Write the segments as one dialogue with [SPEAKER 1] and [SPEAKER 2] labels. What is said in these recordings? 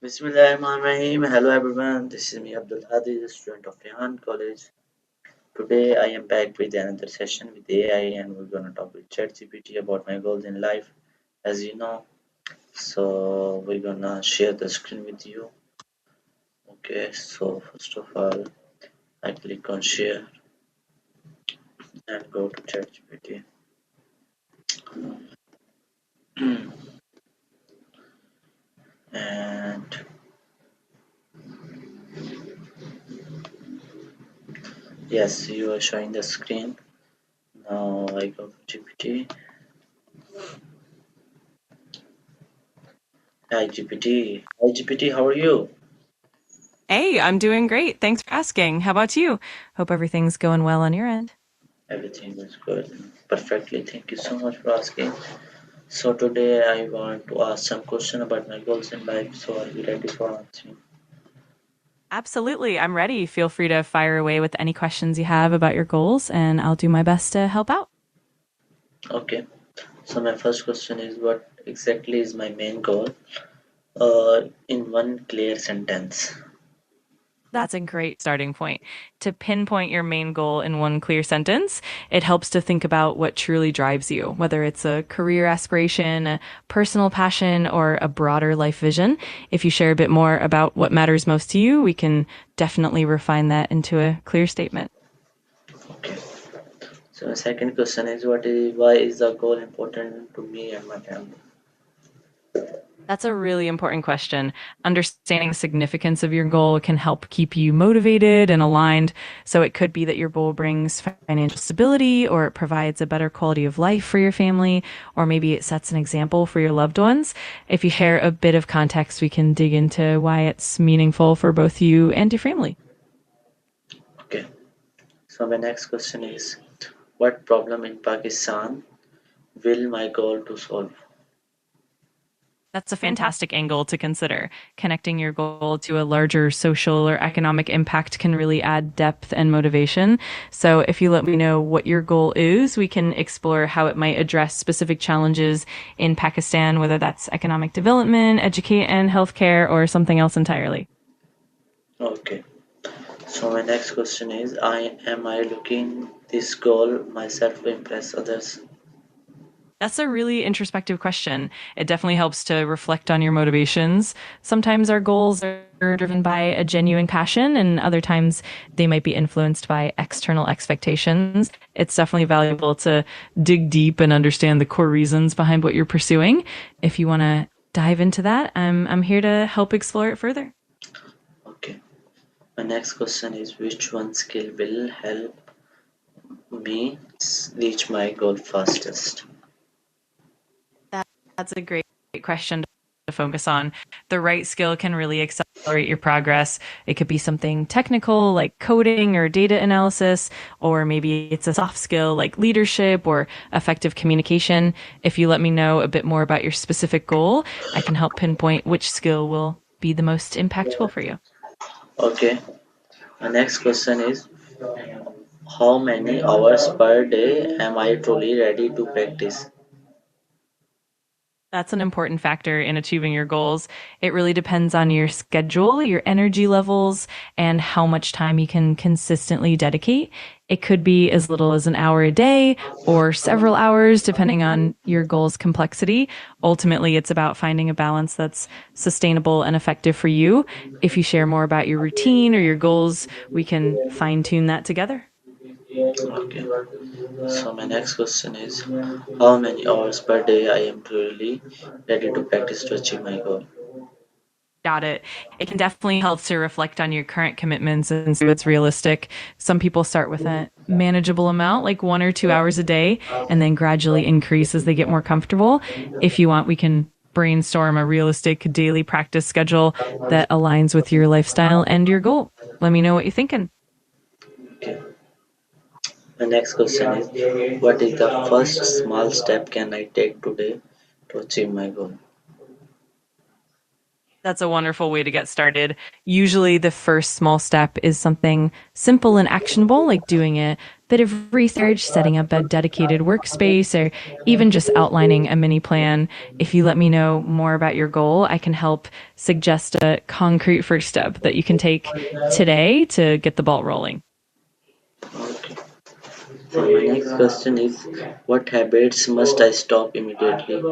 [SPEAKER 1] Bismillahirrahmanirrahim. Hello everyone, this is me Abdul Hadi, the student of Rehan College. Today I am back with another session with AI and we're gonna talk with ChatGPT about my goals in life, as you know. So we're gonna share the screen with you. Okay, so first of all, I click on share and go to ChatGPT. And yes, you are showing the screen. Now I go to GPT. Hi GPT. Hi GPT, how are you?
[SPEAKER 2] Hey, I'm doing great. Thanks for asking. How about you? Hope everything's going well on your end.
[SPEAKER 1] Everything is good. Perfectly. Thank you so much for asking. So today I want to ask some question about my goals in life. So are you ready for answering?
[SPEAKER 2] Absolutely. I'm ready. Feel free to fire away with any questions you have about your goals, and I'll do my best to help out.
[SPEAKER 1] Okay. So my first question is what exactly is my main goal? In one clear sentence.
[SPEAKER 2] That's a great starting point. To pinpoint your main goal in one clear sentence, it helps to think about what truly drives you, whether it's a career aspiration, a personal passion, or a broader life vision. If you share a bit more about what matters most to you, we can definitely refine that into a clear statement.
[SPEAKER 1] Okay. So my second question is why is the goal important to me and my family?
[SPEAKER 2] That's a really important question. Understanding the significance of your goal can help keep you motivated and aligned. So it could be that your goal brings financial stability, or it provides a better quality of life for your family, or maybe it sets an example for your loved ones. If you share a bit of context, we can dig into why it's meaningful for both you and your family.
[SPEAKER 1] Okay. So my next question is what problem in Pakistan will my goal to solve?
[SPEAKER 2] That's a fantastic angle to consider. Connecting your goal to a larger social or economic impact can really add depth and motivation. So, if you let me know what your goal is, we can explore how it might address specific challenges in Pakistan, whether that's economic development, education, and healthcare, or something else entirely.
[SPEAKER 1] Okay. So my next question is I looking this goal myself to impress others?
[SPEAKER 2] That's a really introspective question. It definitely helps to reflect on your motivations. Sometimes our goals are driven by a genuine passion, and other times they might be influenced by external expectations. It's definitely valuable to dig deep and understand the core reasons behind what you're pursuing. If you want to dive into that, I'm here to help explore it further.
[SPEAKER 1] Okay. My next question is which one skill will help me reach my goal fastest?
[SPEAKER 2] That, that's a great question to focus on. The right skill can really accelerate your progress. It could be something technical like coding or data analysis, or maybe it's a soft skill like leadership or effective communication. If you let me know a bit more about your specific goal, I can help pinpoint which skill will be the most impactful for you.
[SPEAKER 1] Okay. My next question is how many hours per day am I truly ready to practice?
[SPEAKER 2] That's an important factor in achieving your goals. It really depends on your schedule, your energy levels, and how much time you can consistently dedicate. It could be as little as an hour a day or several hours, depending on your goal's complexity. Ultimately, it's about finding a balance that's sustainable and effective for you. If you share more about your routine or your goals, we can fine tune that together.
[SPEAKER 1] Okay. So my next question is how many hours per day I am truly ready to practice to achieve my goal?
[SPEAKER 2] Got it. It can definitely help to reflect on your current commitments and see what's realistic. Some people start with a manageable amount, like 1 or 2 hours a day, and then gradually increase as they get more comfortable. If you want, we can brainstorm a realistic daily practice schedule that aligns with your lifestyle and your goal. Let me know what you're thinking.
[SPEAKER 1] Okay. My next question is what is the first small step can I take today to achieve my goal?
[SPEAKER 2] That's a wonderful way to get started. Usually, the first small step is something simple and actionable, like doing a bit of research, setting up a dedicated workspace, or even just outlining a mini plan. If you let me know more about your goal, I can help suggest a concrete first step that you can take today to get the ball rolling.
[SPEAKER 1] Okay. So my next question is, what habits must I stop immediately?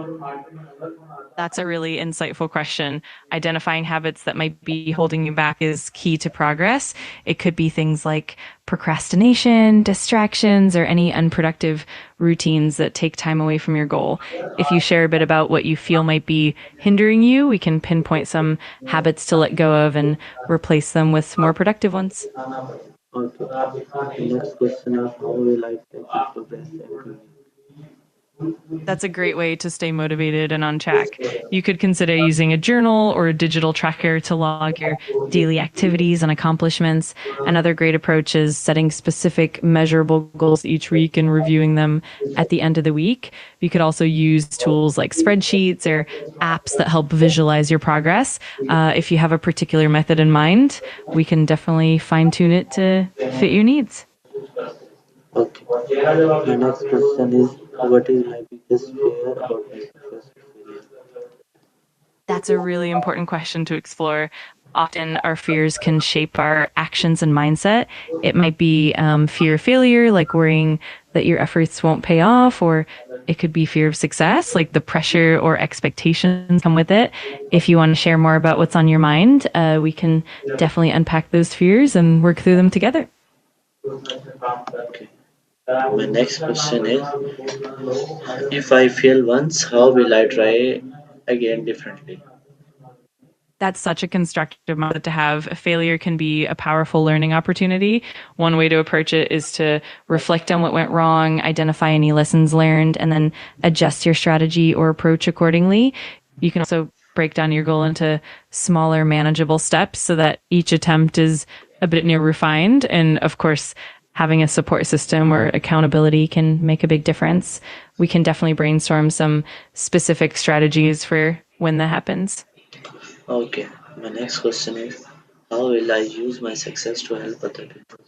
[SPEAKER 2] That's a really insightful question. Identifying habits that might be holding you back is key to progress. It could be things like procrastination, distractions, or any unproductive routines that take time away from your goal. If you share a bit about what you feel might be hindering you, we can pinpoint some habits to let go of and replace them with more productive ones.
[SPEAKER 1] Okay. The next question is, how will I track my progress and
[SPEAKER 2] That's a great way to stay motivated and on track. You could consider using a journal or a digital tracker to log your daily activities and accomplishments. Another great approach is setting specific measurable goals each week and reviewing them at the end of the week. You could also use tools like spreadsheets or apps that help visualize your progress. If you have a particular method in mind, we can definitely fine tune it to fit your needs.
[SPEAKER 1] Okay. My next question is, what is my biggest fear about my success or failure?
[SPEAKER 2] That's a really important question to explore. Often our fears can shape our actions and mindset. It might be fear of failure, like worrying that your efforts won't pay off, or it could be fear of success, like the pressure or expectations come with it. If you want to share more about what's on your mind, we can definitely unpack those fears and work through them together.
[SPEAKER 1] Okay. My next question is, if I fail once, how will I try again differently?
[SPEAKER 2] That's such a constructive mindset to have. A failure can be a powerful learning opportunity. One way to approach it is to reflect on what went wrong, identify any lessons learned, and then adjust your strategy or approach accordingly. You can also break down your goal into smaller, manageable steps so that each attempt is a bit more refined. And of course, having a support system or accountability can make a big difference. We can definitely brainstorm some specific strategies for when that happens.
[SPEAKER 1] Okay. My next question is, how will I use my success to help other people?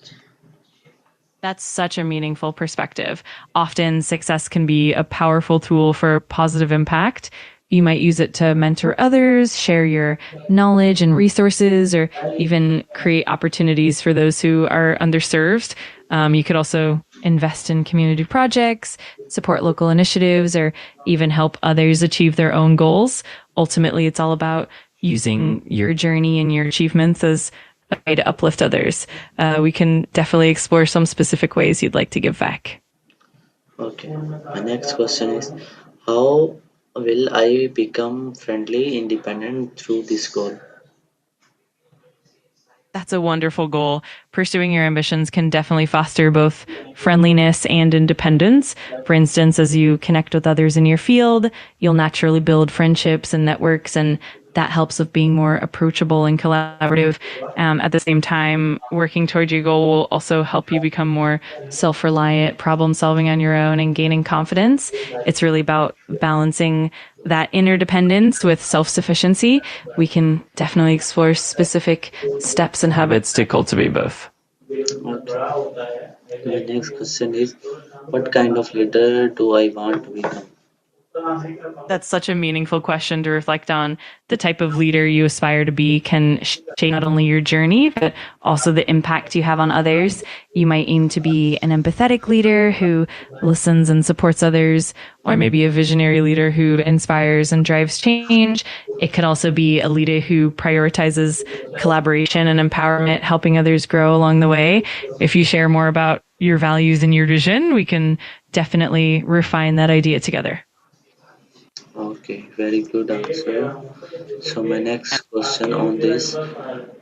[SPEAKER 2] That's such a meaningful perspective. Often, success can be a powerful tool for positive impact. You might use it to mentor others, share your knowledge and resources, or even create opportunities for those who are underserved. You could also invest in community projects, support local initiatives, or even help others achieve their own goals. Ultimately, it's all about using your journey and your achievements as a way to uplift others. We can definitely explore some specific ways you'd like to give back.
[SPEAKER 1] Okay. My next question is, how will I become friendly independent through this goal?
[SPEAKER 2] That's a wonderful goal. Pursuing your ambitions can definitely foster both friendliness and independence. For instance, as you connect with others in your field, you'll naturally build friendships and networks, and that helps with being more approachable and collaborative. At the same time, working towards your goal will also help you become more self reliant, problem solving on your own, and gaining confidence. It's really about balancing that interdependence with self sufficiency. We can definitely explore specific steps and habits to cultivate both.
[SPEAKER 1] Okay. My next question is, what kind of leader do I want to become?
[SPEAKER 2] That's such a meaningful question to reflect on. The type of leader you aspire to be can shape not only your journey, but also the impact you have on others. You might aim to be an empathetic leader who listens and supports others, or maybe a visionary leader who inspires and drives change. It could also be a leader who prioritizes collaboration and empowerment, helping others grow along the way. If you share more about your values and your vision, we can definitely refine that idea together.
[SPEAKER 1] Okay, very good answer. So my next question on this,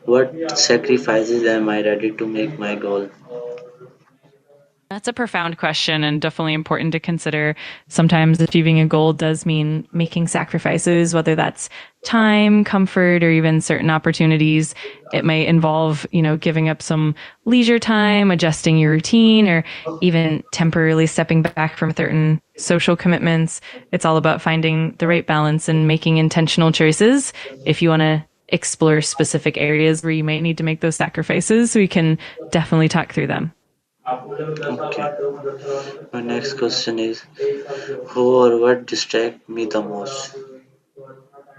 [SPEAKER 1] what sacrifices am I ready to make my goal?
[SPEAKER 2] That's a profound question and definitely important to consider. Sometimes achieving a goal does mean making sacrifices, whether that's time, comfort, or even certain opportunities. It may involve, giving up some leisure time, adjusting your routine, or even temporarily stepping back from certain social commitments. It's all about finding the right balance and making intentional choices. If you want to explore specific areas where you might need to make those sacrifices. So we can definitely talk through them.
[SPEAKER 1] Okay. My next question is, who or what distract me the most?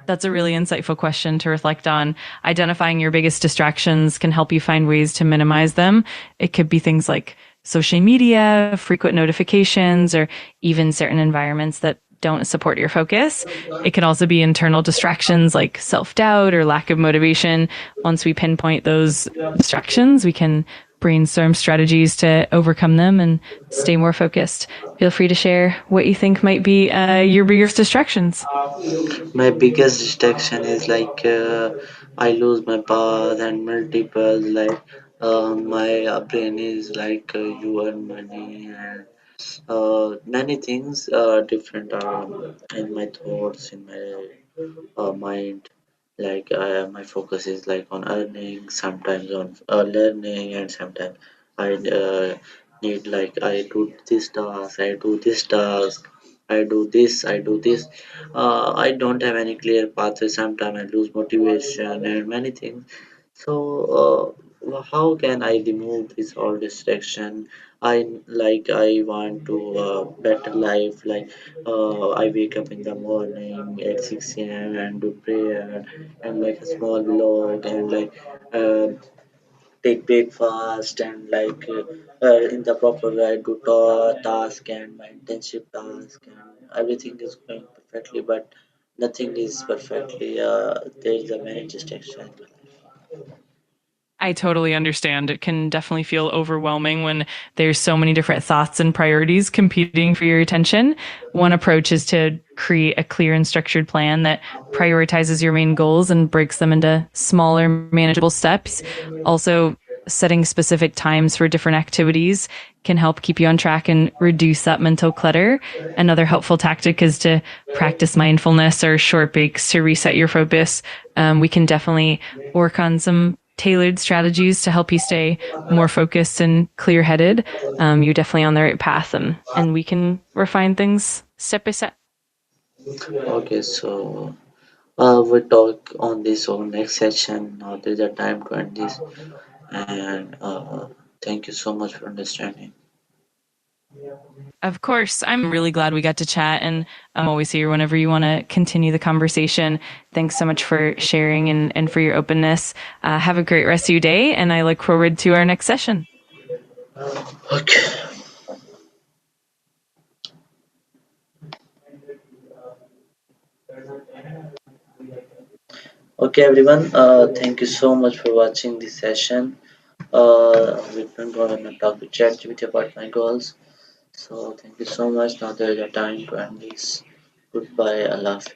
[SPEAKER 2] That's a really insightful question to reflect on. Identifying your biggest distractions can help you find ways to minimize them. It could be things like social media, frequent notifications, or even certain environments that don't support your focus. It can also be internal distractions like self doubt or lack of motivation. Once we pinpoint those distractions, we can brainstorm strategies to overcome them and stay more focused. Feel free to share what you think might be your biggest distractions.
[SPEAKER 1] My biggest distraction is like I lose my path and multiple like my brain is like you earn money and many things different in my thoughts in my mind like my focus is like on earning sometimes on learning and sometimes I need like I do this task I do this task I do this I don't have any clear pathway sometimes I lose motivation and many things so how can I remove this all distraction I like I want to better life like I wake up in the morning at 6 a.m. and do prayer and like a small vlog and like take breakfast and like in the proper way I do task and my internship task and everything is going perfectly but nothing is perfectly there is a many distraction.
[SPEAKER 2] I totally understand. It can definitely feel overwhelming when there's so many different thoughts and priorities competing for your attention. One approach is to create a clear and structured plan that prioritizes your main goals and breaks them into smaller, manageable steps. Also, setting specific times for different activities can help keep you on track and reduce that mental clutter. Another helpful tactic is to practice mindfulness or short breaks to reset your focus. We can definitely work on some tailored strategies to help you stay more focused and clear headed. You're definitely on the right path, and we can refine things step by step.
[SPEAKER 1] Okay, so we'll talk on this on next session. Now there's a time to end this, and thank you so much for understanding.
[SPEAKER 2] Of course, I'm really glad we got to chat, and I'm always here whenever you want to continue the conversation. Thanks so much for sharing and for your openness. Have a great rest of your day, and I look forward to our next session.
[SPEAKER 1] Okay, okay, everyone. Thank you so much for watching this session. We're gonna talk with ChatGPT about my goals. So thank you so much. Now there is a time to end this. Goodbye. Allah Hafiz.